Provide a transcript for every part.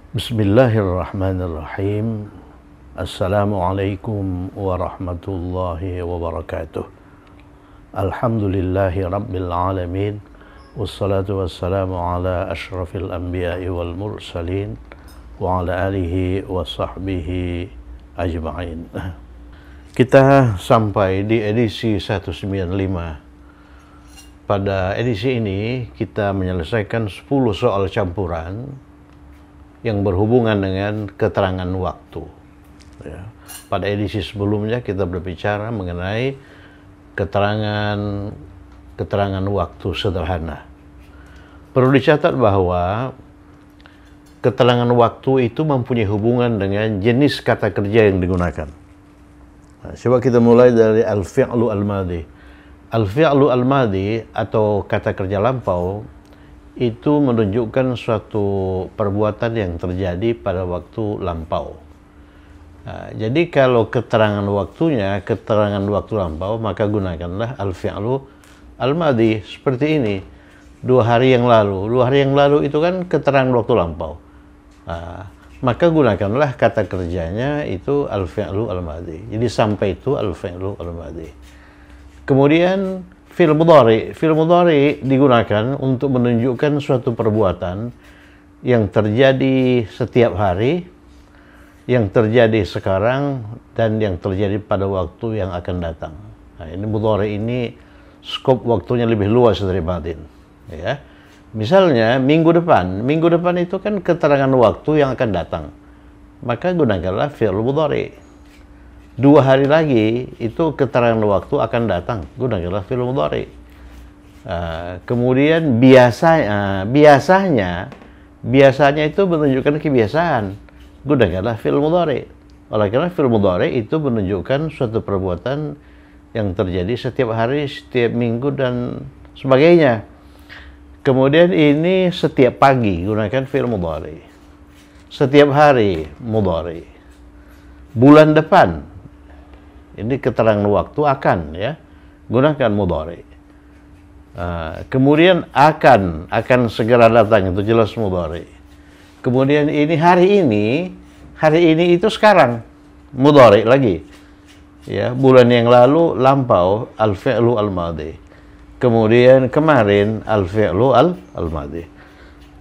Bismillahirrahmanirrahim. Assalamualaikum warahmatullahi wabarakatuh. Alhamdulillahi rabbil alamin. Wassalatu wassalamu ala ashrafil anbiya'i wal mursalin wa ala alihi wa sahbihi ajma'in. Kita sampai di edisi 195. Pada edisi ini kita menyelesaikan 10 soal campuran yang berhubungan dengan keterangan waktu. Ya. Pada edisi sebelumnya kita berbicara mengenai keterangan waktu sederhana. Perlu dicatat bahwa keterangan waktu itu mempunyai hubungan dengan jenis kata kerja yang digunakan. Nah, coba kita mulai dari al-fi'lu al-madhi. Al-fi'lu al-madhi atau kata kerja lampau itu menunjukkan suatu perbuatan yang terjadi pada waktu lampau. Nah, jadi kalau keterangan waktunya, keterangan waktu lampau, maka gunakanlah al-fi'lu al-madhi seperti ini. 2 hari yang lalu. 2 hari yang lalu itu kan keterangan waktu lampau. Nah, maka gunakanlah kata kerjanya itu al-fi'lu al-madhi. Jadi sampai itu al-fi'lu al-madhi. Kemudian fi'il mudhari. Fi'il mudhari digunakan untuk menunjukkan suatu perbuatan yang terjadi setiap hari, yang terjadi sekarang, dan yang terjadi pada waktu yang akan datang. Nah, ini mudhari ini skop waktunya lebih luas dari madin. Ya. Misalnya minggu depan itu kan keterangan waktu yang akan datang. Maka gunakanlah fi'il mudhari. 2 hari lagi itu keterangan waktu akan datang, gunakanlah fi'il mudhari. Kemudian biasanya itu menunjukkan kebiasaan, gunakanlah fi'il mudhari. Oleh karena fi'il mudhari itu menunjukkan suatu perbuatan yang terjadi setiap hari, setiap minggu dan sebagainya. Kemudian ini setiap pagi, gunakan fi'il mudhari. Setiap hari, mudhari. Bulan depan, ini keterangan waktu akan, ya, gunakan mudhari. Kemudian akan segera datang, itu jelas mudhari. Kemudian ini hari ini itu sekarang, mudhari lagi. Ya, bulan yang lalu lampau, al-fi'lu al-madhi. Kemudian kemarin al-fi'lu al-madhi.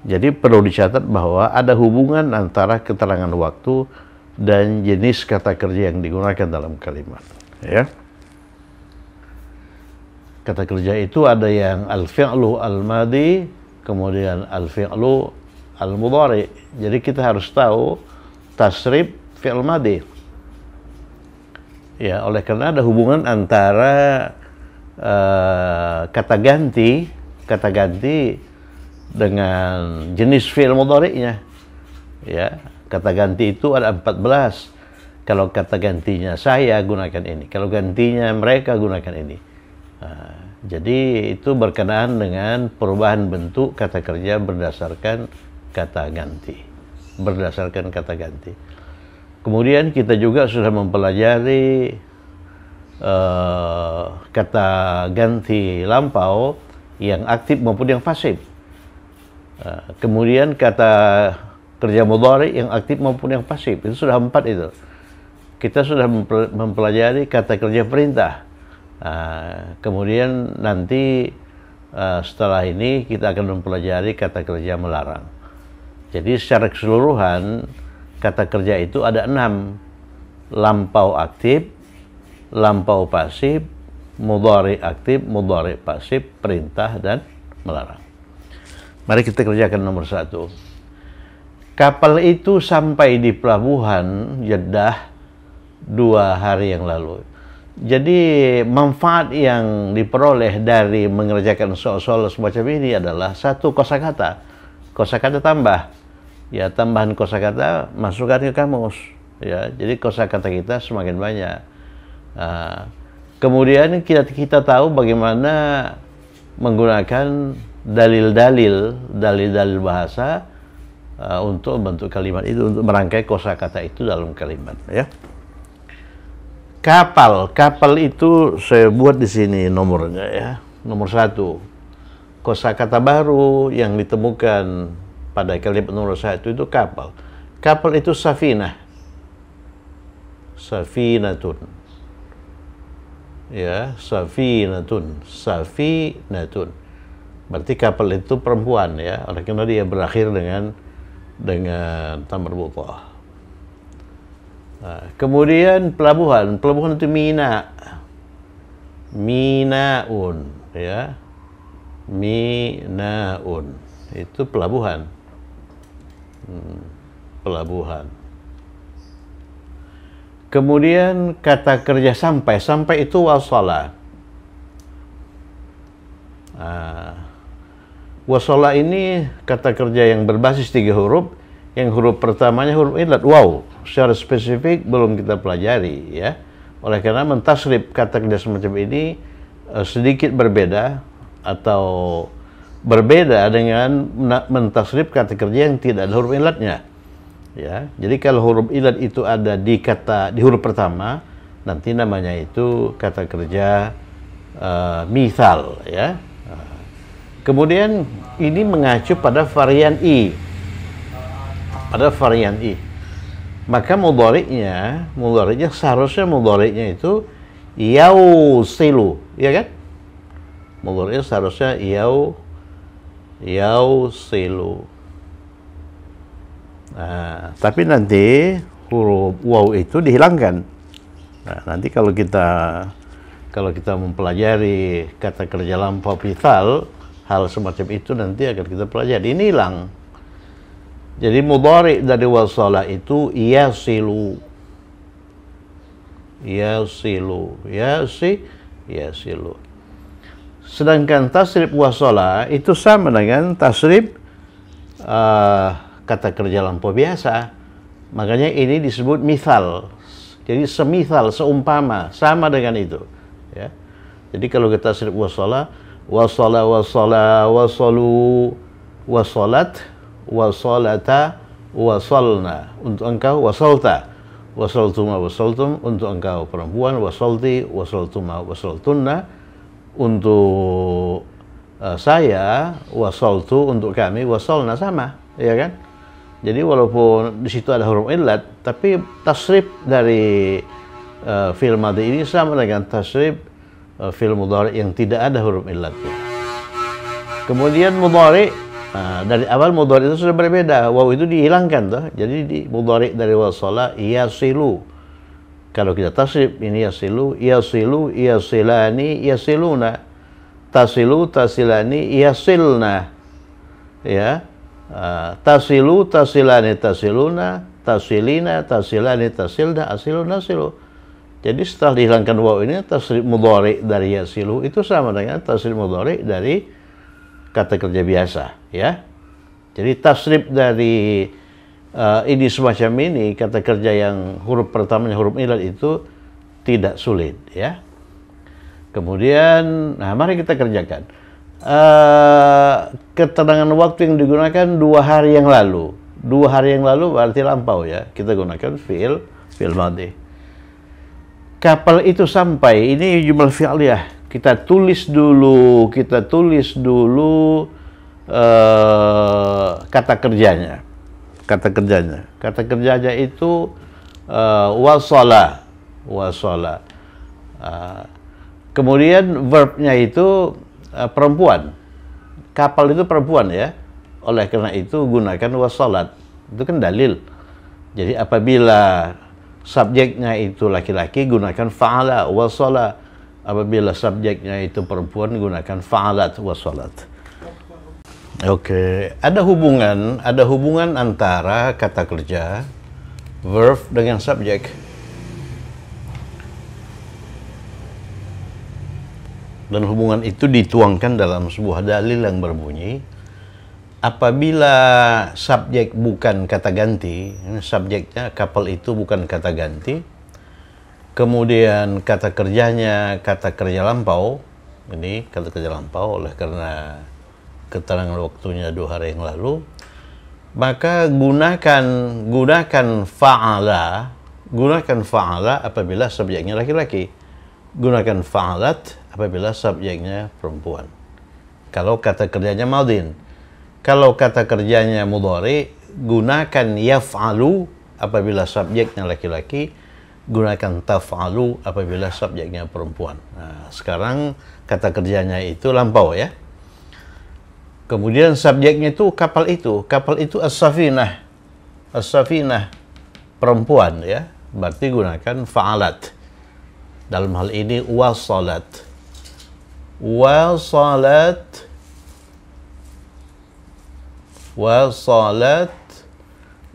Jadi perlu dicatat bahwa ada hubungan antara keterangan waktu dan jenis kata kerja yang digunakan dalam kalimat. Ya. Kata kerja itu ada yang al-fi'lu al-madhi, kemudian al-fi'lu al-mudhari. Jadi kita harus tahu tasrif fi'il madhi. Ya, oleh karena ada hubungan antara kata ganti dengan jenis fi'il mudhari'nya. Ya. Kata ganti itu ada 14. Kalau kata gantinya saya, gunakan ini. Kalau gantinya mereka, gunakan ini. Jadi itu berkenaan dengan perubahan bentuk kata kerja berdasarkan kata ganti. Kemudian kita juga sudah mempelajari kata ganti lampau yang aktif maupun yang pasif. Kemudian kata kerja mudhari yang aktif maupun yang pasif, itu sudah 4 itu. Kita sudah mempelajari kata kerja perintah. Kemudian nanti setelah ini kita akan mempelajari kata kerja melarang. Jadi secara keseluruhan kata kerja itu ada 6. Lampau aktif, lampau pasif, mudhari aktif, mudhari pasif, perintah, dan melarang. Mari kita kerjakan nomor 1. Kapal itu sampai di pelabuhan Jeddah 2 hari yang lalu. Jadi manfaat yang diperoleh dari mengerjakan soal-soal semacam ini adalah 1, kosakata tambah. Ya, tambahan kosakata masukkan ke kamus. Ya, jadi kosakata kita semakin banyak. Kemudian kita tahu bagaimana menggunakan dalil-dalil bahasa untuk membentuk kalimat itu, untuk merangkai kosakata itu dalam kalimat, ya. Kapal itu saya buat di sini nomornya, ya. Nomor 1. Kosakata baru yang ditemukan pada kalimat nomor 1 itu kapal. Kapal itu safinah. Safinatun. Ya, safinatun. Safinatun. Berarti kapal itu perempuan ya. Oleh karena dia berakhir dengan ta marbutah. Nah, kemudian pelabuhan. Pelabuhan itu mina. Minaun ya. Minaun. Itu pelabuhan. Pelabuhan. Kemudian kata kerja sampai. Sampai itu wasala. Wasala ini kata kerja yang berbasis 3 huruf. Yang huruf pertamanya huruf illat. Wow, secara spesifik belum kita pelajari ya. Oleh karena mentasrif kata kerja semacam ini sedikit berbeda atau berbeda dengan mentasrif kata kerja yang tidak ada huruf illatnya. Ya, jadi kalau huruf illat itu ada di huruf pertama, nanti namanya itu kata kerja mithal ya. Kemudian ini mengacu pada varian i. Pada varian i. Maka mudhari'nya seharusnya mudhari'nya itu yausilu, ya kan? Mudhari'nya seharusnya yausilu. Nah, tapi nanti huruf waw itu dihilangkan. Nah, nanti kalau kita mempelajari kata kerja lampau mithal, hal semacam itu nanti akan kita pelajari. Ini hilang. Jadi mudhari' dari wasala itu yasilu. Yasilu. Yasilu. Sedangkan tasrif wasala itu sama dengan tasrif kata kerja lampau biasa. Makanya ini disebut mithal. Jadi semithal, seumpama, sama dengan itu. Ya. Jadi kalau kita tasrif wasala, wasala, wasalu, wasalat, wasalata, wasalna. Untuk engkau, wasalta. Wasaltuma, wasaltum. Untuk engkau perempuan, wasalti, wasaltuma, wasaltunna. Untuk saya, wasaltu. Untuk kami, wasalna, sama. Ya kan? Jadi walaupun di situ ada huruf illat, tapi tasrif dari fi'il madhi ini sama dengan tasrif fi'il mudhari yang tidak ada huruf illatnya. Kemudian mudhari, dari awal mudhari itu sudah berbeda. Waw itu dihilangkan tuh. Jadi di mudhari dari wasala yasilu. Kalau kita tasrif ini yasilu, yasilu, yasilani, yasiluna. Tasilu, tasilani, yasilna. Ya. Tasilu, tasilani, tasiluna, tasilina, tasilani, tasilda, asilu, nasilu. Jadi setelah dihilangkan waw ini, tasrif mudhari dari yasilu itu sama dengan tasrif mudhari dari kata kerja biasa, ya. Jadi tasrif dari ini semacam ini, kata kerja yang huruf pertamanya huruf illat itu tidak sulit, ya. Kemudian, nah mari kita kerjakan. Keterangan waktu yang digunakan 2 hari yang lalu. 2 hari yang lalu berarti lampau ya. Kita gunakan fi'il madhi. Kapal itu sampai, ini jumlah fi'liyah. Kita tulis dulu kata kerjanya. Kata kerjanya itu wasala. Kemudian verbnya itu perempuan. Kapal itu perempuan ya. Oleh karena itu gunakan wasalat. Itu kan dalil. Jadi apabila subjeknya itu laki-laki gunakan fa'ala wasala. Apabila subjeknya itu perempuan gunakan fa'alat wasalat. Oke, ada hubungan antara kata kerja verb dengan subjek. Dan hubungan itu dituangkan dalam sebuah dalil yang berbunyi, apabila subjek bukan kata ganti, subjeknya kapal itu bukan kata ganti, kemudian kata kerjanya kata kerja lampau, ini kata kerja lampau oleh karena keterangan waktunya 2 hari yang lalu, maka gunakan fa'ala apabila subjeknya laki-laki, gunakan fa'alat apabila subjeknya perempuan. Kalau kata kerjanya madin. Kalau kata kerjanya mudhari, gunakan yaf'alu apabila subjeknya laki-laki, gunakan taf'alu apabila subjeknya perempuan. Nah, sekarang kata kerjanya itu lampau ya. Kemudian subjeknya itu kapal itu. Kapal itu as-safinah. As-safinah perempuan ya. Berarti gunakan fa'alat. Dalam hal ini wasalat. Wasalat. Wasalat.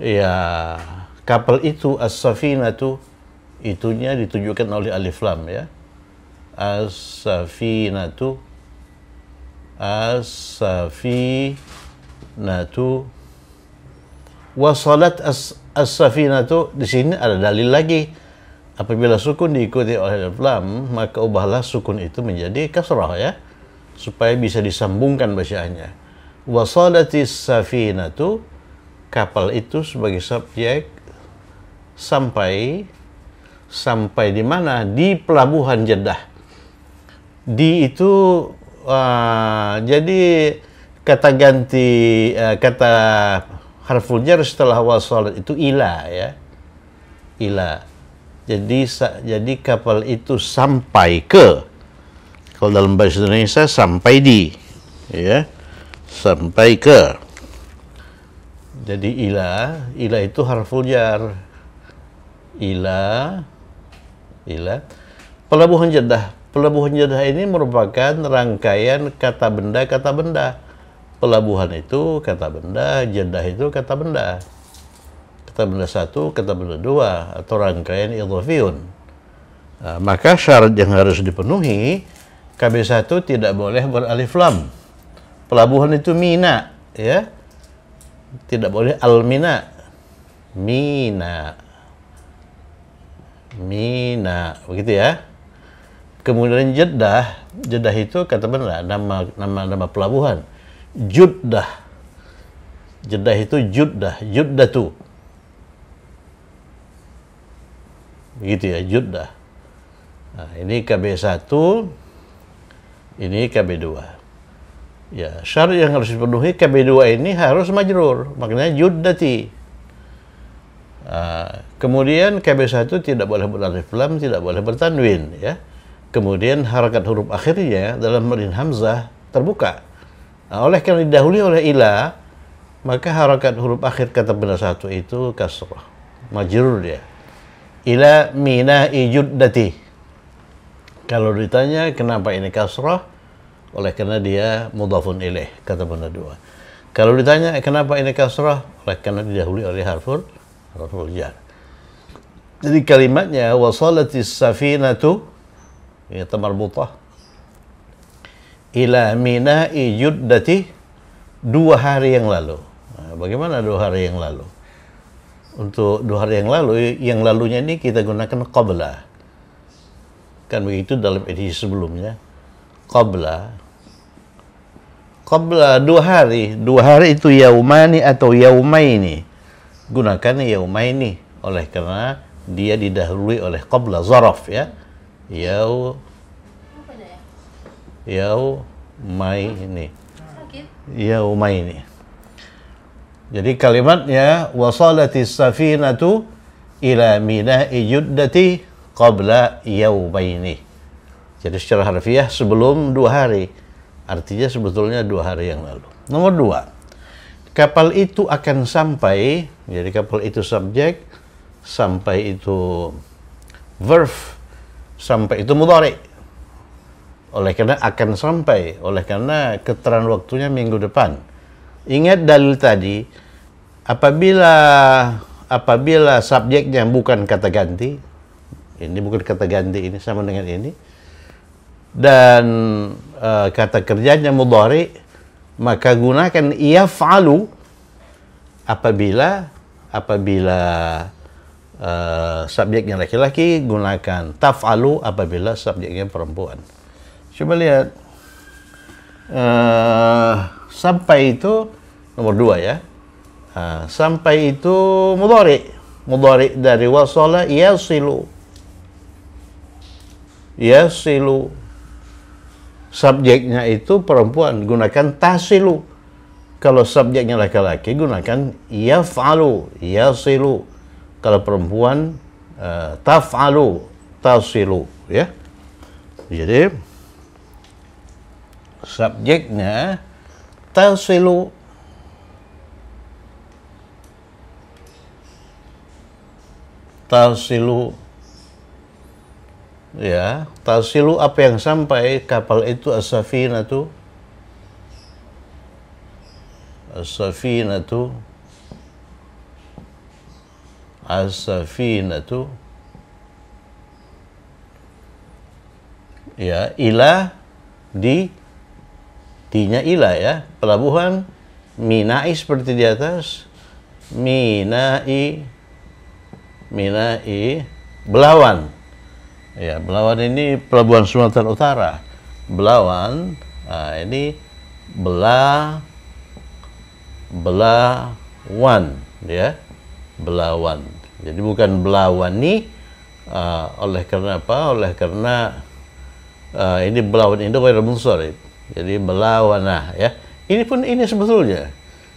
Ya, kapal itu as-safinatu, itunya ditunjukkan oleh alif lam ya. As-safinatu, as-safinatu, wasalat as-safinatu. Di sini ada dalil lagi. Apabila sukun diikuti oleh alif lam, maka ubahlah sukun itu menjadi kasrah ya, supaya bisa disambungkan bacaannya. Wasalatis safinatu, kapal itu sebagai subjek, sampai di mana? Di pelabuhan Jeddah. Di itu jadi kata ganti kata harful jar setelah wasalat itu ila ya. Ila. Jadi kapal itu sampai ke, kalau dalam bahasa Indonesia sampai di ya. Sampai ke. Jadi ila itu harful jar. Ila. Pelabuhan Jeddah. Pelabuhan Jeddah ini merupakan rangkaian kata benda. Pelabuhan itu kata benda, Jeddah itu kata benda. Kata benda satu, kata benda dua, atau rangkaian idhofiyun. Nah, maka syarat yang harus dipenuhi, KB1 tidak boleh beralif lam. Pelabuhan itu Mina, ya. Tidak boleh al-Mina. Mina, begitu ya. Kemudian Jeddah itu kata benda, nama pelabuhan. Jeddah itu Juddatu. Begitu ya, Jeddah. Nah, ini KB1, ini KB2. Ya, syarat yang harus dipenuhi, KB2 ini harus majrur, maknanya Juddati. Kemudian KB1 tidak boleh beralif lam, tidak boleh bertanwin ya. Kemudian harakat huruf akhirnya dalam marin hamzah terbuka. Nah, oleh karena didahului oleh ila, maka harakat huruf akhir kata benda satu itu kasrah, majrur dia. Ila mina ijuddati. Kalau ditanya kenapa ini kasrah, oleh karena dia mudhafun ilaih kata benda dua. Kalau ditanya kenapa ini kasrah, oleh karena didahului oleh harful jar. Jadi kalimatnya wasalatis safinatu ya tamarbutah ila mina'i juddati, 2 hari yang lalu. Nah, bagaimana 2 hari yang lalu? Untuk 2 hari yang lalunya ini kita gunakan qabla. Kan begitu dalam edisi sebelumnya. Qabla 2 hari. 2 hari itu yaumani atau yaumaini. Gunakan yaumaini oleh karena dia didahului oleh qabla zaraf ya. Yaumaini. Jadi kalimatnya wasalatis safinatu ila mina'i juddati qabla yaumaini. Jadi secara harfiah sebelum 2 hari. Artinya sebetulnya 2 hari yang lalu. Nomor 2. Kapal itu akan sampai, jadi kapal itu subjek, sampai itu verb, sampai itu mudhari. Oleh karena akan sampai, oleh karena keterangan waktunya minggu depan. Ingat dalil tadi, apabila subjeknya bukan kata ganti, ini bukan kata ganti, ini sama dengan ini, dan kata kerjanya mudhari, maka gunakan yaf'alu apabila subjeknya laki-laki, gunakan taf'alu apabila subjeknya perempuan. Coba lihat. Sampai itu nomor 2 ya. Sampai itu mudhari. Mudhari dari wasala yasilu. Subjeknya itu perempuan, gunakan tasilu. Kalau subjeknya laki-laki gunakan yaf'alu, yasilu. Kalau perempuan taf'alu, tasilu, ya. Jadi subjeknya tasilu, tasilu, ya. Tasilu apa yang sampai, kapal itu as-safinatu, as-safinatu, as-safinatu, ya, ila, di, tinya ila, ya, pelabuhan, minai seperti di atas, minai, minai, Belawan, ya, Belawan ini pelabuhan Sumatera Utara, Belawan, nah, ini Belawan, ya, Belawan. Jadi bukan Belawani, oleh karena apa? Oleh karena ini Belawan itu ghairu munsharif. Jadi Belawana, ya. Ini pun ini sebetulnya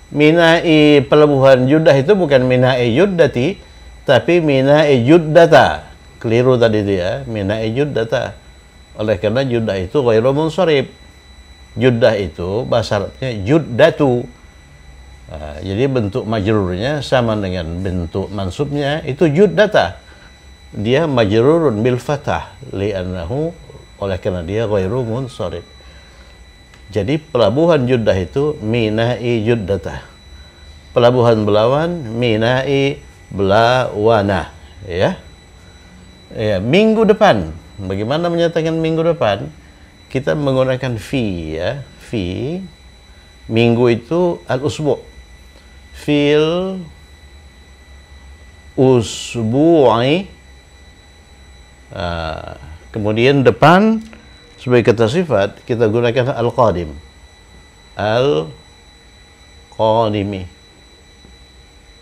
minai pelabuhan Judah itu bukan minai Juddati, tapi minai Juddata. Keliru tadi itu, ya, minai Juddata. Oleh karena Judah itu ghairu munsharif. Judah itu bahasa Arabnya Juddatu. Nah, jadi bentuk majrurnya sama dengan bentuk mansubnya, itu juddata. Dia majrurun bil fathah li'annahu, oleh karena dia ghairu munsharif. Jadi pelabuhan Judah itu minai juddata. Pelabuhan Belawan minai Belawana, ya. Ya, minggu depan. Bagaimana menyatakan minggu depan? Kita menggunakan fi, ya. Fi. Minggu itu al-usbu'. Fil usbu'i, kemudian depan sebagai kata sifat kita gunakan al-qadim, al-qadimi,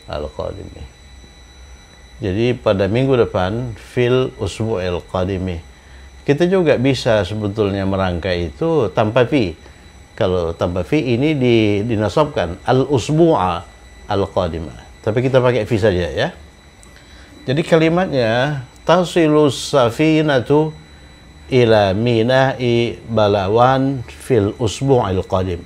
al-qadimi. Jadi pada minggu depan fil usbu'il qadimi. Kita juga bisa sebetulnya merangkai itu tanpa fi. Kalau tanpa fi ini dinasabkan al-usbu'a al-qadimah. Tapi kita pakai fi saja, ya. Jadi kalimatnya tasilus safinatu ila minai Balawan fil usbu'il qadim.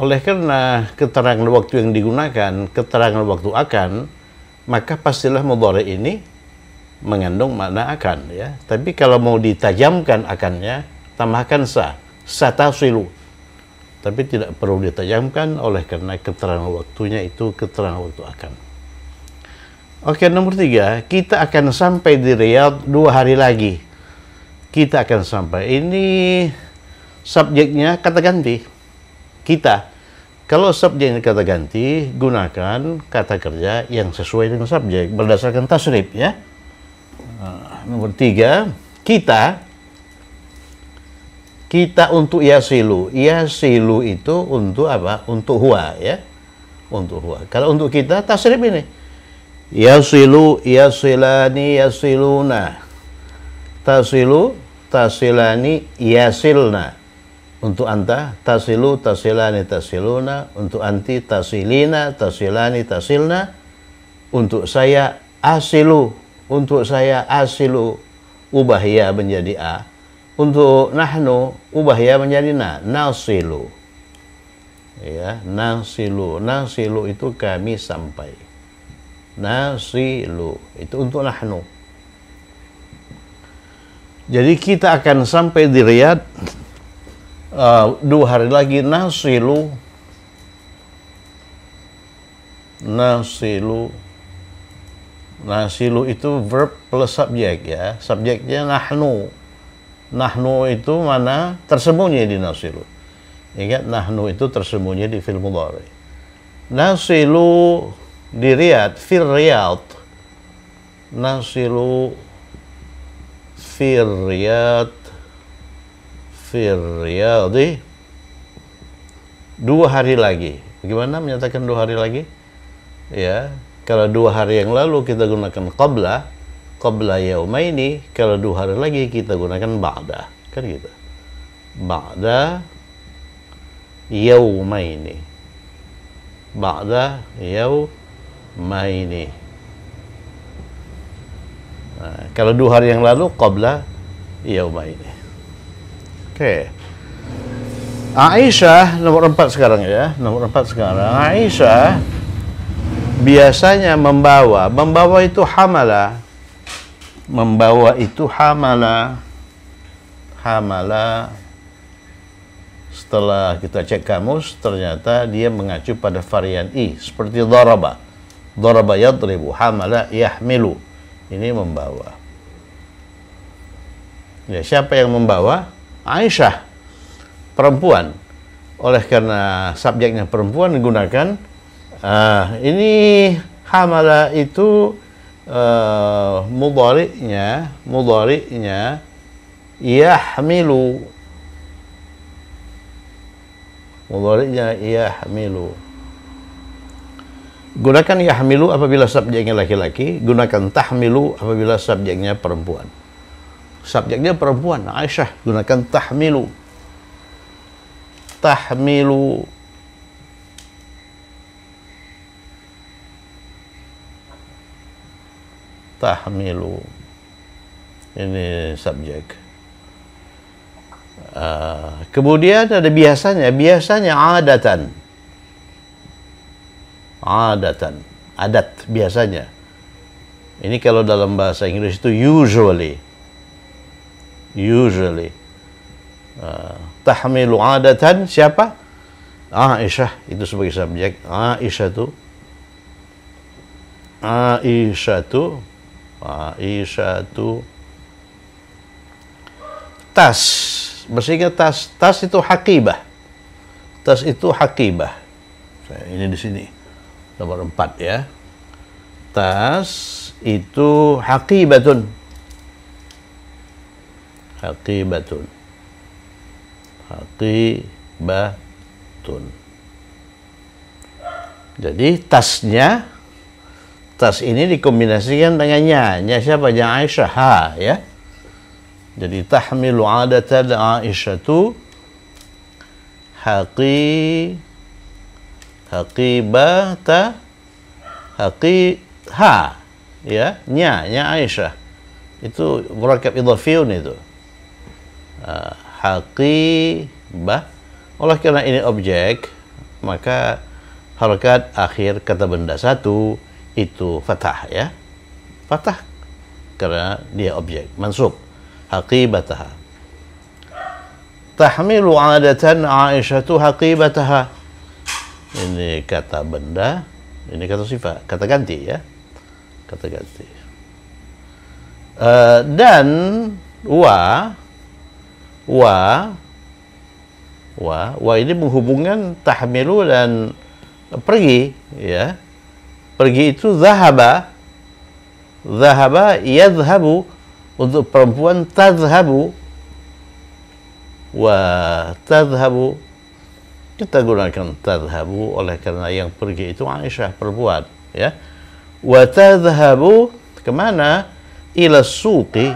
Oleh karena keterangan waktu yang digunakan, keterangan waktu akan, maka pastilah mudhari ini mengandung makna akan, ya. Tapi kalau mau ditajamkan akannya, tambahkan sa, satasilu. Tapi tidak perlu ditajamkan oleh karena keterangan waktunya itu keterangan waktu akan. Oke, nomor 3, kita akan sampai di Riyadh 2 hari lagi. Kita akan sampai. Ini subjeknya kata ganti. Kita. Kalau subjeknya kata ganti, gunakan kata kerja yang sesuai dengan subjek berdasarkan tasrif, ya. Nomor 3, kita untuk yasilu. Yasilu itu untuk apa? Untuk huwa, ya. Untuk huwa. Kalau untuk kita, tasrif ini. Yasilu, yasilani, yasiluna. Tasilu, tasilani, yasilna. Untuk anta, tasilu, tasilani, tasiluna. Untuk anti, tasilina, tasilani, tasilna. Untuk saya, asilu. Untuk saya, asilu. Ubah ya menjadi a. Untuk nahnu, ubah ya menjadi na, nasilu. Ya, nasilu. Nasilu itu kami sampai. Nasilu. Itu untuk nahnu. Jadi kita akan sampai di Riyadh 2 hari lagi. Nasilu. Nasilu. Nasilu itu verb plus subjek, ya. Subjeknya nahnu. Nahnu itu mana? Tersembunyi di nasilu. Ingat, nahnu itu tersembunyi di fi'il mudhari. Nasilu di Riyadh, fil Riyadh. Nasilu fil Riyadh, fil Riyadhi 2 hari lagi. Bagaimana menyatakan 2 hari lagi? Ya, kalau 2 hari yang lalu kita gunakan qabla yaumaini, kalau 2 hari lagi kita gunakan ba'da, kan gitu. Ba'da yaumaini. ba'da yaumaini. Nah, kalau 2 hari yang lalu qabla yaumaini. Oke. Aisyah nomor 4 sekarang ya. Nomor 4 sekarang. Aisyah biasanya membawa itu hamala. Membawa itu hamala. Setelah kita cek kamus, ternyata dia mengacu pada varian I, seperti daraba. Daraba yadribu, hamala yahmilu. Ini membawa. Ya, siapa yang membawa? Aisyah, perempuan. Oleh karena subjeknya perempuan digunakan, ini hamala itu mudhari'nya yahmilu. Mudhari'nya yahmilu. Gunakan yahmilu apabila subjeknya laki-laki, gunakan tahmilu apabila subjeknya perempuan. Subjeknya perempuan, Aisyah, gunakan tahmilu. Tahmilu. Tahmilu. Ini subjek. Kemudian ada biasanya adatan, adat biasanya. Ini kalau dalam bahasa Inggris itu usually. Tahmilu adatan, siapa? Aisyah, itu sebagai subjek. Aisyatu. Tas, bersihnya tas itu haqibah. Tas itu haqibah. Ini di sini nomor 4 ya. Tas itu haqibatun. Jadi tas ini dikombinasikan dengan nya siapa? Aisyah, ya. Jadi tahmilu adatan Aisyatu ya, nya Aisyah. Itu murakkab idhafiyun itu. Haqibah. Oleh karena ini objek, maka harakat akhir kata benda satu itu fathah ya. Fathah karena dia objek, mansub. Haqibataha. Tahmilu adatan Aisyatu haqibataha. Ini kata benda, ini kata sifat, kata ganti ya. Kata ganti. Dan wa ini menghubungkan tahmilu dan pergi ya. Pergi itu zahaba yadhhabu. Untuk perempuan tadhhabu wa tadhhabu, kita gunakan tadhhabu oleh karena yang pergi itu Aisyah, perempuan ya. Wa tadhhabu kemana? Ila suqi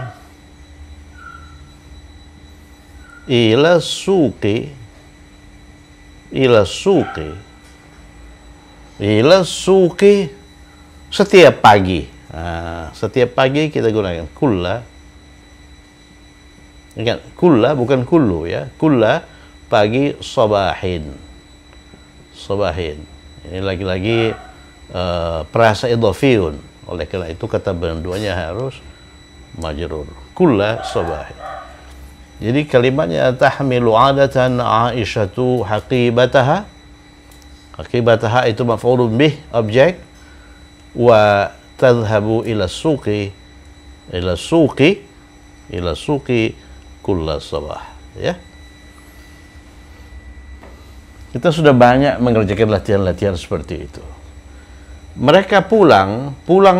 setiap pagi. Setiap pagi kita gunakan kulla. Ingat, kulla bukan kullu ya. Kulla pagi, sabahin. Ini lagi-lagi perasa idhafiyun. Oleh karena itu kata benduanya harus majrur. Kulla sabahin. Jadi kalimatnya tahmilu adatan Aisyatu haqibataha. Haqibataha itu maf'ulun bih, objek. Wa tadhhabu ila suqi kulla sabah ya. Kita sudah banyak mengerjakan latihan-latihan seperti itu. Mereka pulang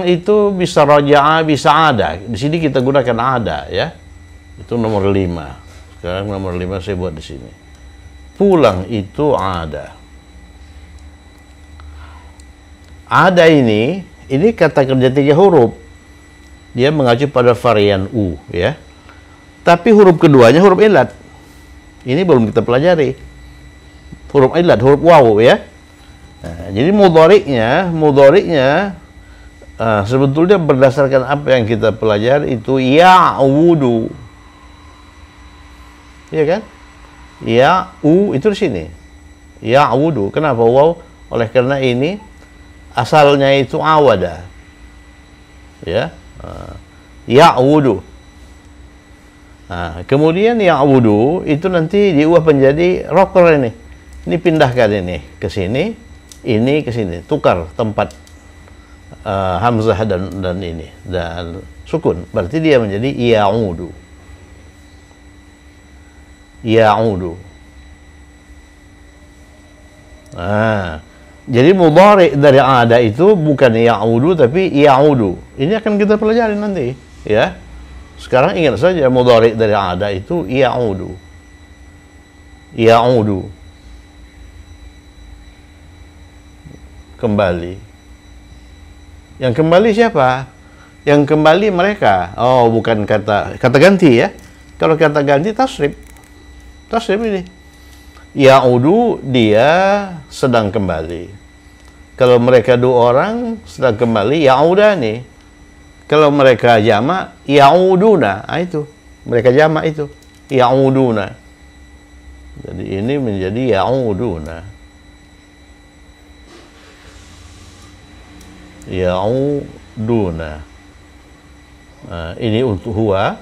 itu bisa raja'ah, bisa ada. Di sini kita gunakan ada ya. Itu nomor 5. Sekarang nomor 5 saya buat di sini. Pulang itu ada. Ada ini kata kerja 3 huruf. Dia mengacu pada varian U ya. Tapi huruf keduanya huruf ilat. Ini belum kita pelajari. Huruf ilat, huruf waw ya. Nah, jadi mudhari'nya sebetulnya berdasarkan apa yang kita pelajari itu ya'udu. Iya kan? Itu di sini. Ya'udu. Kenapa waw? Oleh karena ini asalnya itu awada. Ya. Ya'udu. Nah, kemudian ya'udu itu nanti diubah menjadi rocker ini. Ini pindahkan ini ke sini, ini ke sini. Tukar tempat hamzah dan ini dan sukun. Berarti dia menjadi ya'udu. Ya'udu. Jadi mudhari dari ada itu bukan ya'udu tapi ya'udu. Ini akan kita pelajari nanti, ya. Sekarang ingat saja mudhari dari ada itu ya'udu. Ya'udu. Kembali. Yang kembali siapa? Yang kembali mereka. Oh, bukan kata ganti ya. Kalau kata ganti tasrif. Tasrif ini. Ya'udu dia sedang kembali. Kalau mereka 2 orang sedang kembali, ya'udani. Kalau mereka jamak, ya'uduna. Itu. Mereka jamak itu. Ya'uduna. Jadi ini menjadi ya'uduna. Ya'uduna. Ini untuk huwa.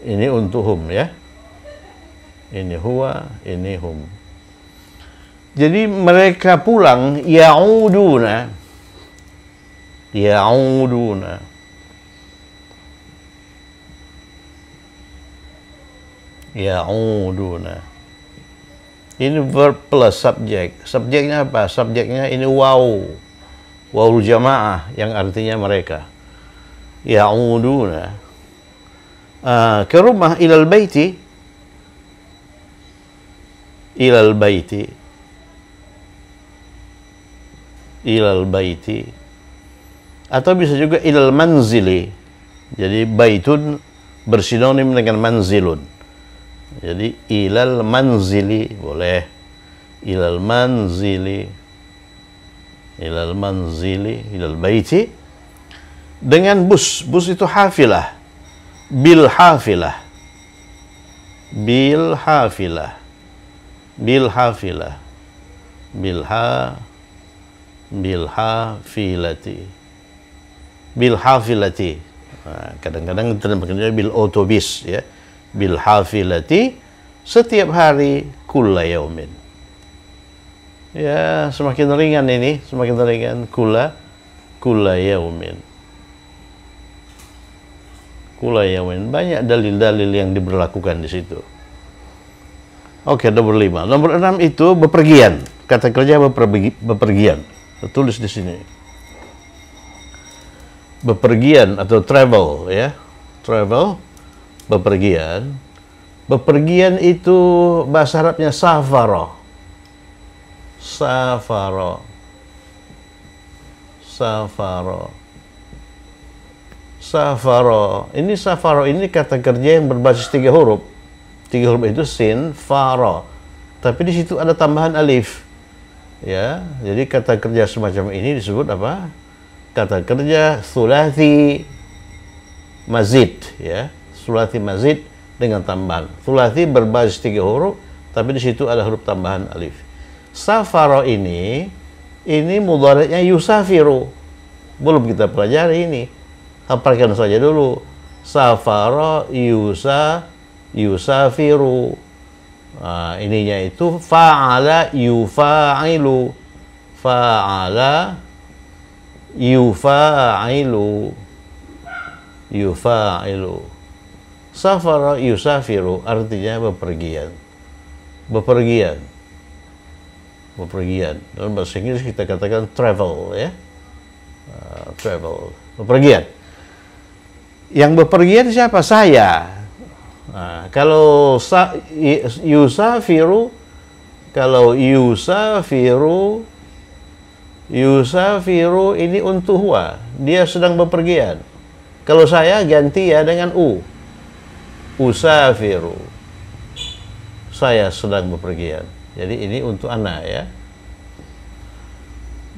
Ini untuk hum ya. Ini huwa, ini hum. Jadi mereka pulang ya'uduna. Ya'uduna. Ya'uduna. Ini verb plus subjek. Subjeknya apa? Subjeknya ini waw. Waw jamaah yang artinya mereka. Ya'uduna. Ke rumah ilal baiti. Ilal baiti. Ilal baiti. Atau bisa juga ilal manzili. Jadi baitun bersinonim dengan manzilun. Jadi ilal manzili boleh. Ilal manzili. Ilal manzili, ilal baiti. Dengan bus. Bus itu hafilah. Bil hafilah. Bil hafilah. Bil hafilah. Bil hafilati. Bil hafilati. Kadang-kadang kita pakai bil otobus ya. Bil hafilati setiap hari kulla yaumin. Ya, semakin ringan ini, semakin ringan kulla yaumin. Kulla yaumin. Banyak dalil-dalil yang diberlakukan di situ. Oke, nomor 5. Nomor 6 itu bepergian. Kata kerja bepergian. Tulis di sini. Bepergian atau travel ya. Travel, bepergian. Bepergian itu bahasa Arabnya safara. Safara. Safara. Safara. Ini safara ini kata kerja yang berbasis 3 huruf. 3 huruf itu sin, fara. Tapi di situ ada tambahan alif. Ya, jadi kata kerja semacam ini disebut apa? Kata kerja thulathi mazid, ya. Thulathi mazid dengan tambahan. Thulathi berbasis 3 huruf, tapi di situ ada huruf tambahan alif. Safara ini mudhari'nya yusafiru. Belum kita pelajari ini. Hafalkan saja dulu. Safara yusafiru. Ininya itu fa'ala yufa'ilu. Fa'ala yufa'ilu. Yufa'ilu. Safara yusafiru artinya bepergian. Bepergian. Bepergian. Dalam bahasa Inggris kita katakan travel ya. Travel. Bepergian. Yang bepergian siapa? Saya. Kalau yusafiru ini untuk huwa, dia sedang bepergian. Kalau saya ganti ya dengan usafiru, saya sedang bepergian. Jadi ini untuk anak ya.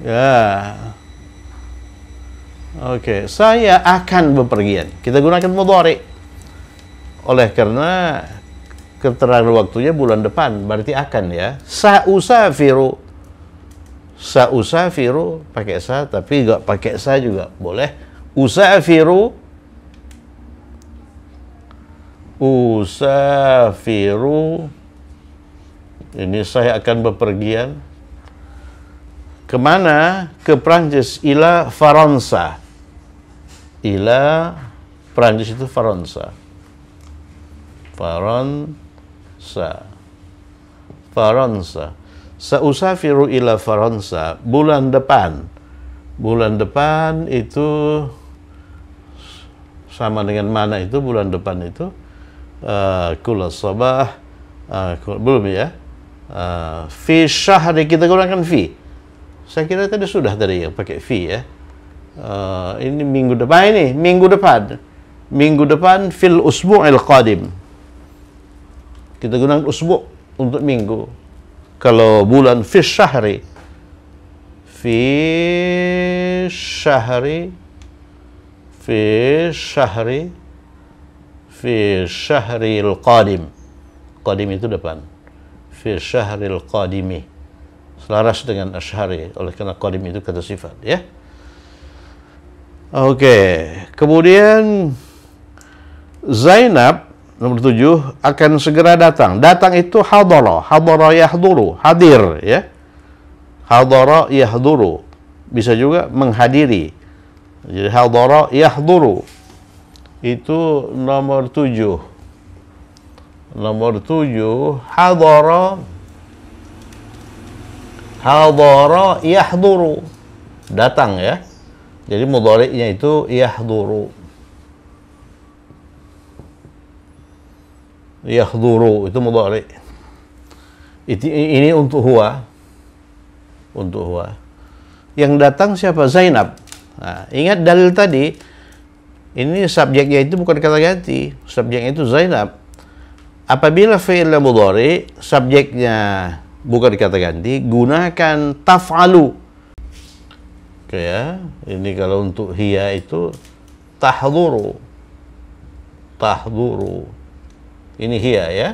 Ya. Oke, saya akan bepergian. Kita gunakan mudhari. Oleh karena keterangan waktunya bulan depan, berarti akan ya. Sa'usafiru. Sa'usafiru pakai sa, tapi enggak pakai sa juga boleh. Usafiru. Usafiru. Ini saya akan bepergian. Kemana? Ke Prancis. Ila Faransa. Ila Prancis itu Faransa. Faransa. Faransa. Sa'usafiru ila Faransa. Bulan depan. Bulan depan itu sama dengan mana itu bulan depan itu? Kula sabah. Belum ya? Fi syahri, kita gunakan fi. Saya kira tadi sudah tadi yang pakai fi ya. Ini minggu depan ini, minggu depan. Minggu depan fil usbu'il qadim. Kita gunakan usbu' untuk minggu. Kalau bulan fi syahri. Fi syahri. Fi syahri. Fi syahril qadim. Qadim itu depan. Fi syahril qadimi. Selaras dengan asyhari, oleh karena qadim itu kata sifat ya. Oke, kemudian Zainab nomor 7 akan segera datang. Datang itu hadara, hadara yahduru, hadir ya. Hadara yahduru. Bisa juga menghadiri. Jadi hadara yahduru. Itu nomor 7. Nomor 7 hadara yahduru. Datang ya. Jadi mudhari'nya itu yahduru. Yahduru itu mudhari'. Ini untuk huwa. Untuk huwa. Yang datang siapa? Zainab. Nah, ingat dalil tadi. Ini subjeknya itu bukan kata ganti. Subjeknya itu Zainab. Apabila fi'il mudhari', subjeknya bukan kata ganti, gunakan taf'alu. Oke ya. Ini kalau untuk hiya itu tahduru. Tahduru. Ini hiya ya.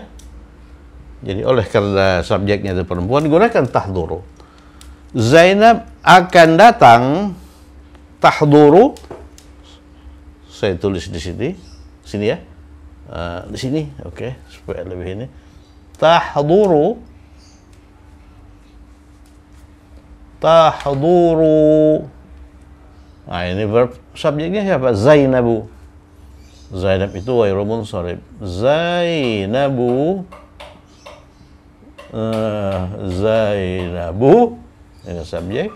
Jadi oleh karena subjeknya itu perempuan, gunakan tahduru. Zainab akan datang, tahduru. Saya tulis di sini ya. Di sini, oke, supaya lebih ini. Tahduru. Tahduru. Nah, ini verb subjeknya siapa? Zainabu. Zainab itu ghairu munsharif. Zainabu. Zainabu. Ini subjek.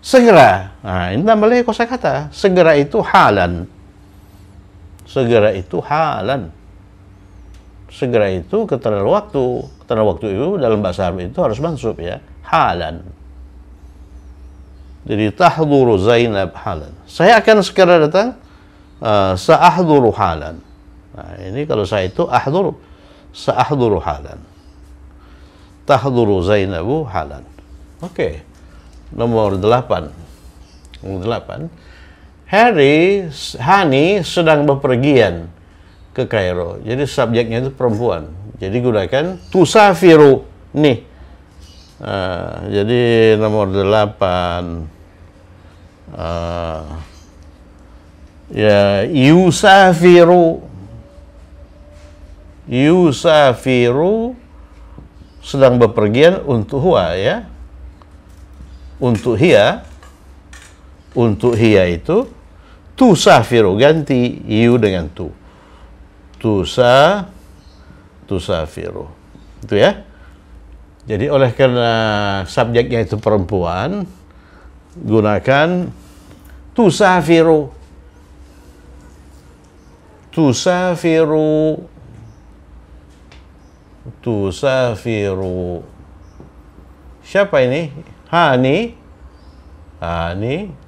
Segera. Nah, ini tambah lagi kosakata. Segera itu halan. Segera itu halan. Segera itu keterangan waktu. Keterangan waktu itu dalam bahasa Arab itu harus mansub ya. Halan. Jadi tahduru Zainab halan. Saya akan segera datang. Sa'ahduru halan. Nah, ini kalau saya itu ahduru. Sa'ahduru halan. Tahduru Zainabu halan. Oke. Nomor 8. Nomor 8. Hani sedang bepergian ke Kairo. Jadi subjeknya itu perempuan. Jadi gunakan tusafiru. Nih. Jadi nomor 8. Ya, yusafiru. Yusafiru sedang bepergian untuk huwa ya. Untuk hiya. Untuk hiya itu tusafiru, ganti yu dengan tu. Tusafiru. Itu ya. Jadi oleh karena subjeknya itu perempuan, gunakan tusafiru. Tusafiru. Tusafiru. Siapa ini? Hani. Hani.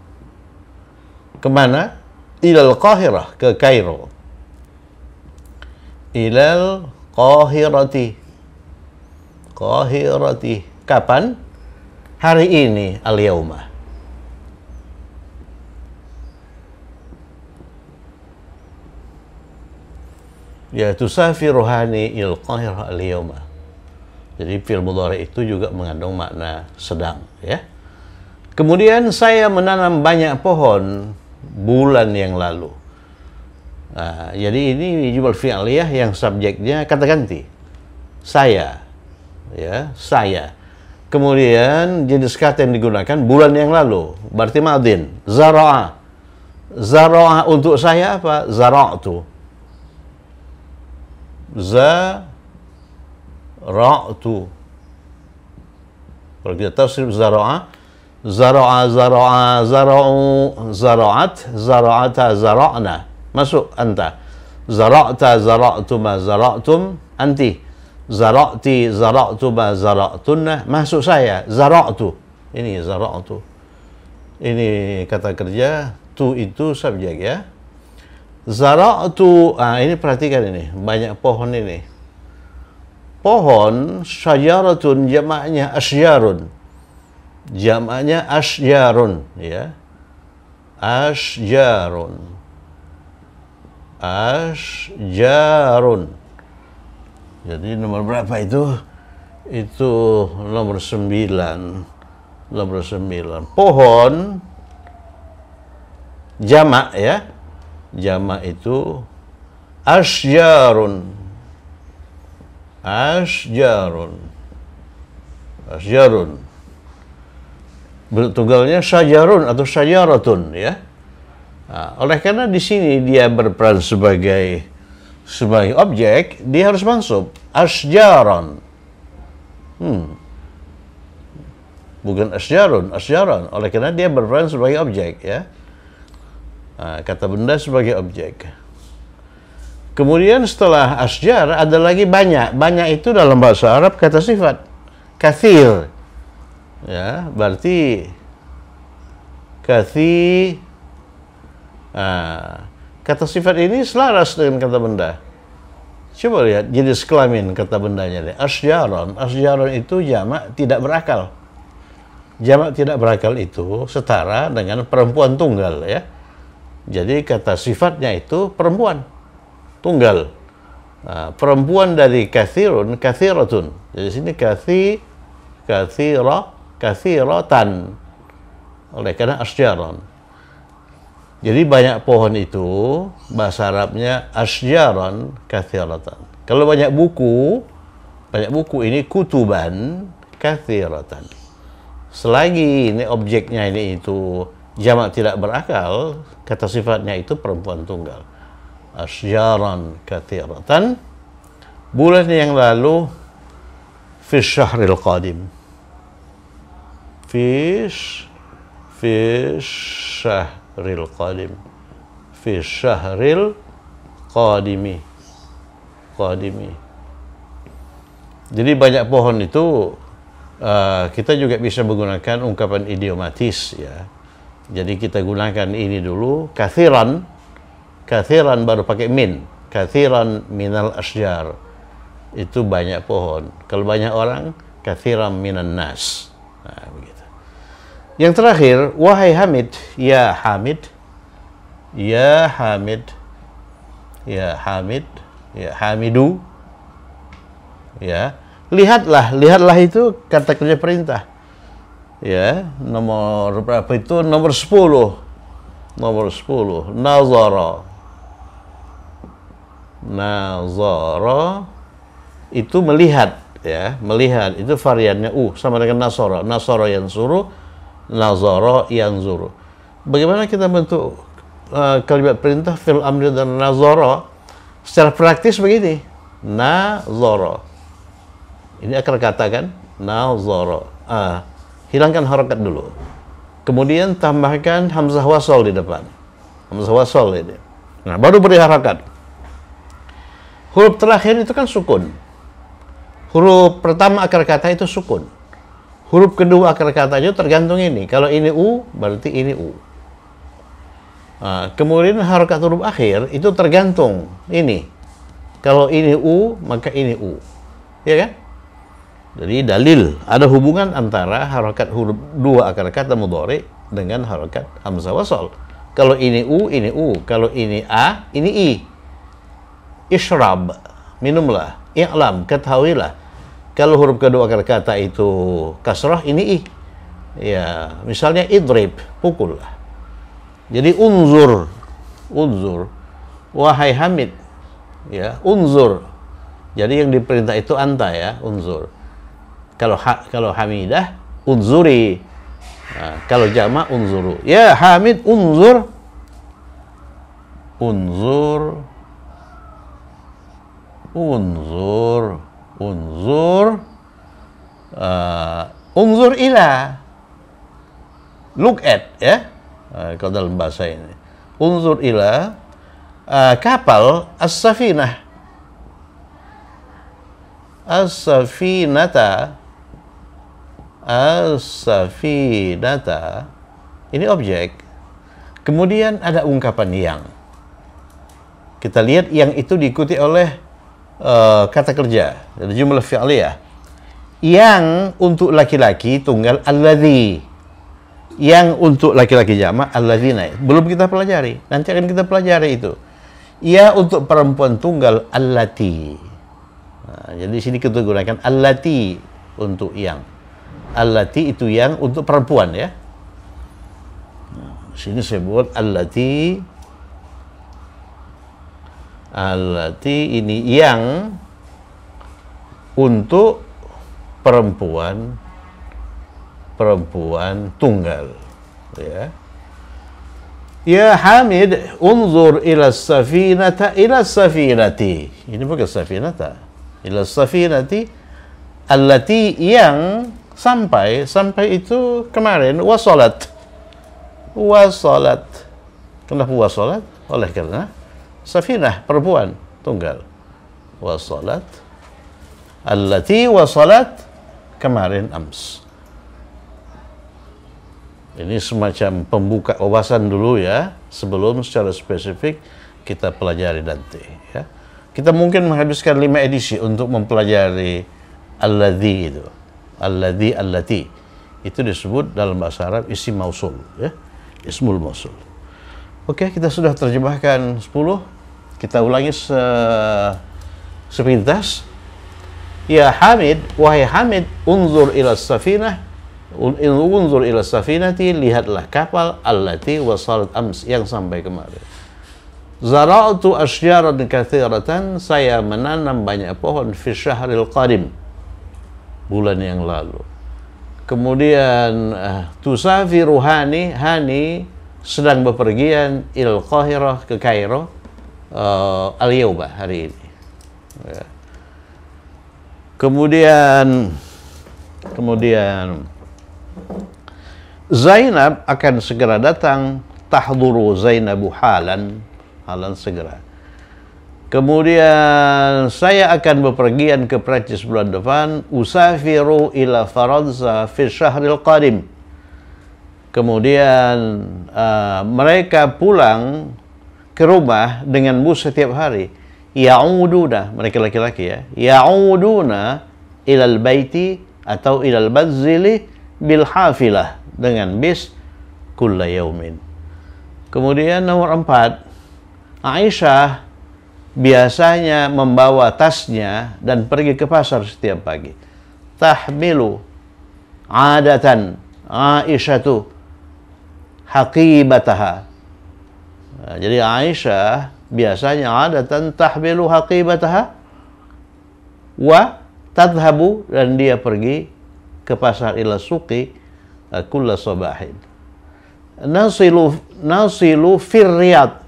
Kemana? Ilal Qahirah, ke Kairo. Ilal Qahirati. Qahirati. Kapan? hari ini, al-yauma. Ya, tusafiru hani il-Qahirah al-yauma. Jadi fi'il mudhari itu juga mengandung makna sedang, ya. Kemudian saya menanam banyak pohon bulan yang lalu. Nah, jadi ini jumlah fi'liyah yang subjeknya kata ganti. Saya, ya, saya. Kemudian jenis kata yang digunakan bulan yang lalu, berarti madin. Zara'a. Zara'a untuk saya apa? Zara'tu. Zara'tu. Kalau kita tafsir zara'a, zara'a, zara'a, zara'u, zara'at, zara'ata, zara'na. Masuk anta. Zara'ta, zara'tuma, zara'tum, anti. Zara'ti, zara'tuma, zara'tunna. Masuk saya. Zara'tu. Ini zara'tu. Ini kata kerja. Tu itu subjek, ya. Zara'tu, ini perhatikan ini, banyak pohon ini. Pohon, syajaratun, jamaknya asjarun. Jamaknya asjarun, ya. Asjarun. Asjarun. Jadi nomor berapa itu? Itu nomor 9. Nomor 9. Pohon, jamak, ya. Jamak itu asjarun. Asjarun. Asjarun. Bentuk tunggalnya syajarun atau syajaratun, ya. Nah, oleh karena di sini dia berperan sebagai objek, dia harus mansub asjaran. Bukan asjarun, asjaran. Oleh karena dia berperan sebagai objek, ya. Nah, kata benda sebagai objek. Kemudian setelah asjar ada lagi banyak. Banyak itu dalam bahasa Arab kata sifat. Kathir. Ya, berarti kathir. Nah, kata sifat ini selaras dengan kata benda. Coba lihat jenis kelamin kata bendanya. Asjaron. Asjaron itu jamak tidak berakal. Jamak tidak berakal itu setara dengan perempuan tunggal, ya. Jadi kata sifatnya itu perempuan tunggal. Nah, perempuan dari kathirun, kathiratun. Jadi sini kathiratan. Oleh karena asjaron. Jadi banyak pohon itu bahasa Arabnya asjaron kathiratan. Kalau banyak buku ini kutuban kathiratan. Selagi ini objeknya ini itu jamak tidak berakal, kata sifatnya itu perempuan tunggal. Asjaran kathiratan. Bulan yang lalu fi syahril qadim. Fi syahril qadim. Fi syahril qadimi. Jadi banyak pohon itu kita juga bisa menggunakan ungkapan idiomatis, ya. Jadi kita gunakan ini dulu, kathiran baru pakai min. Kathiran minal asjar. Itu banyak pohon. Kalau banyak orang, kathiran minan nas. Nah, begitu. Yang terakhir, wahai Hamid, ya Hamid, ya Hamid, ya Hamid, ya Hamidu. Ya, lihatlah itu kata kerja perintah. Ya, nomor berapa itu? Nomor 10. Nomor 10. Nazara itu melihat, ya. Melihat itu variannya sama dengan nasara. Nasara yansuru, nazara yanzuru. Bagaimana kita bentuk kalimat perintah fil amri dan nazara? Secara praktis begini. Nazara. Ini akar kata kan? Nazara. Hilangkan harakat dulu. Kemudian tambahkan hamzah wasal di depan. Hamzah wasal ini. Nah, baru beri harakat. Huruf terakhir itu kan sukun. Huruf pertama akar kata itu sukun. Huruf kedua akar katanya tergantung ini. Kalau ini u, berarti ini u. Nah, kemudian harakat huruf akhir itu tergantung ini. Kalau ini u, maka ini u. Ya kan? Jadi dalil ada hubungan antara harakat huruf dua akar kata mudhari dengan harakat hamzah wasal. Kalau ini u, ini u. Kalau ini a, ini i. Ishrab, minumlah. I'lam, ketahuilah. Kalau huruf kedua akar kata itu kasrah, ini i. Ya, misalnya idrib, pukul. Jadi unzur, wahai Hamid, ya, unzur. Jadi yang diperintah itu anta, ya, unzur. Kalau Hamidah, unzuri. Nah, kalau jamak, unzuru. Ya Hamid, unzur. Unzur. Unzur ila. Look at, ya. Kalau dalam bahasa ini. Unzur ila kapal as-safinah. As-safinata ini objek. Kemudian ada ungkapan yang. Kita lihat yang itu diikuti oleh kata kerja, dari jumlah fi'liyah. Yang untuk laki-laki tunggal alladzi. Yang untuk laki-laki jamak alladzina. Belum kita pelajari. Nanti akan kita pelajari itu. Ya untuk perempuan tunggal allati. Nah, jadi di sini kita gunakan allati untuk yang. Allati itu yang untuk perempuan, ya. Nah, sini saya buat allati. Allati ini yang untuk perempuan tunggal, ya. Ya Hamid, unzur ila safinati. Ini bukan safinata. Ila safinati allati yang sampai itu kemarin wasalat. Kenapa wasalat? Oleh karena safinah perempuan tunggal. Wasalat allati wasalat kemarin ams. Ini semacam pembuka wawasan dulu, ya, sebelum secara spesifik kita pelajari nanti, ya. Kita mungkin menghabiskan 5 edisi untuk mempelajari alladzi itu. Allati. Itu disebut dalam bahasa Arab isim mausul, ya. Ismul mausul. Oke, kita sudah terjemahkan 10. Kita ulangi sepintas. Ya Hamid, wahai Hamid, unzur ila safinah. Unzur ila safinati, lihatlah kapal allati wasalat ams, yang sampai kemarin. Zara'tu asyaran katsiratan, saya menanam banyak pohon fi syahril qadim, bulan yang lalu. Kemudian tusafiru hani sedang bepergian il Qahirah, ke Kairo, al-yawma, hari ini, ya. Kemudian Zainab akan segera datang. Tahduru Zainabu halan segera. Kemudian saya akan bepergian ke Prancis bulan depan. Usafiru ila Faransa fi syahril qadim. Kemudian mereka pulang ke rumah dengan bus setiap hari. Ya'uduna, mereka laki-laki, ya. Ya'uduna ilal baiti atau ilal manzili bil hafilah, dengan bis kulla yaumin. Kemudian nomor 4, Aisyah biasanya membawa tasnya dan pergi ke pasar setiap pagi. Tahmilu adatan Aisyatu haqibataha. Nah, jadi Aisyah biasanya adatan tahmilu haqibataha wa tadhabu, dan dia pergi ke pasar ila suqi kulla sabahin. Nasilu fir Riyadh.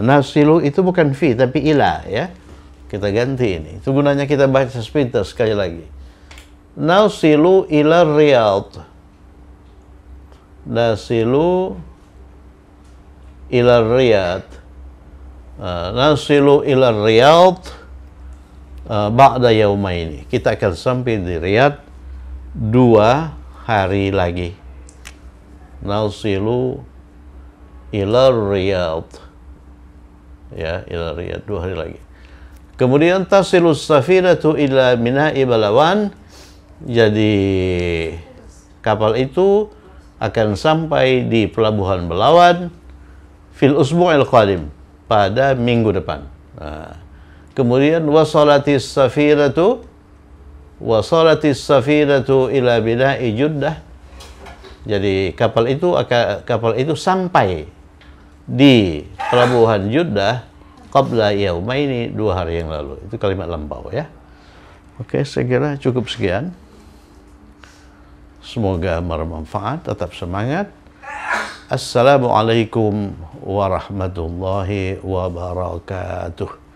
Nasilu itu bukan fi tapi ila, ya. Kita ganti ini. Itu gunanya kita baca sepintas sekali lagi. Nasilu ila Riyadh. Nasilu ila Riyadh. Nasilu ila Riyadh ba'da yaumaini. Kita akan sampai di Riyadh 2 hari lagi. Nasilu ila Riyadh, ya, ila Riyadh 2 hari lagi. Kemudian tasilu safinatu ila Mina'i Balawan. Jadi kapal itu akan sampai di Pelabuhan Belawan fil usbu'il qadim, pada minggu depan. Kemudian wasalatis safinatu ila bina'i Juddah. Jadi kapal itu sampai di Pelabuhan Juddah qabla yaumaini, 2 hari yang lalu. Itu kalimat lampau ya. Oke, saya kira cukup sekian. Semoga bermanfaat, tetap semangat. Assalamualaikum warahmatullahi wabarakatuh.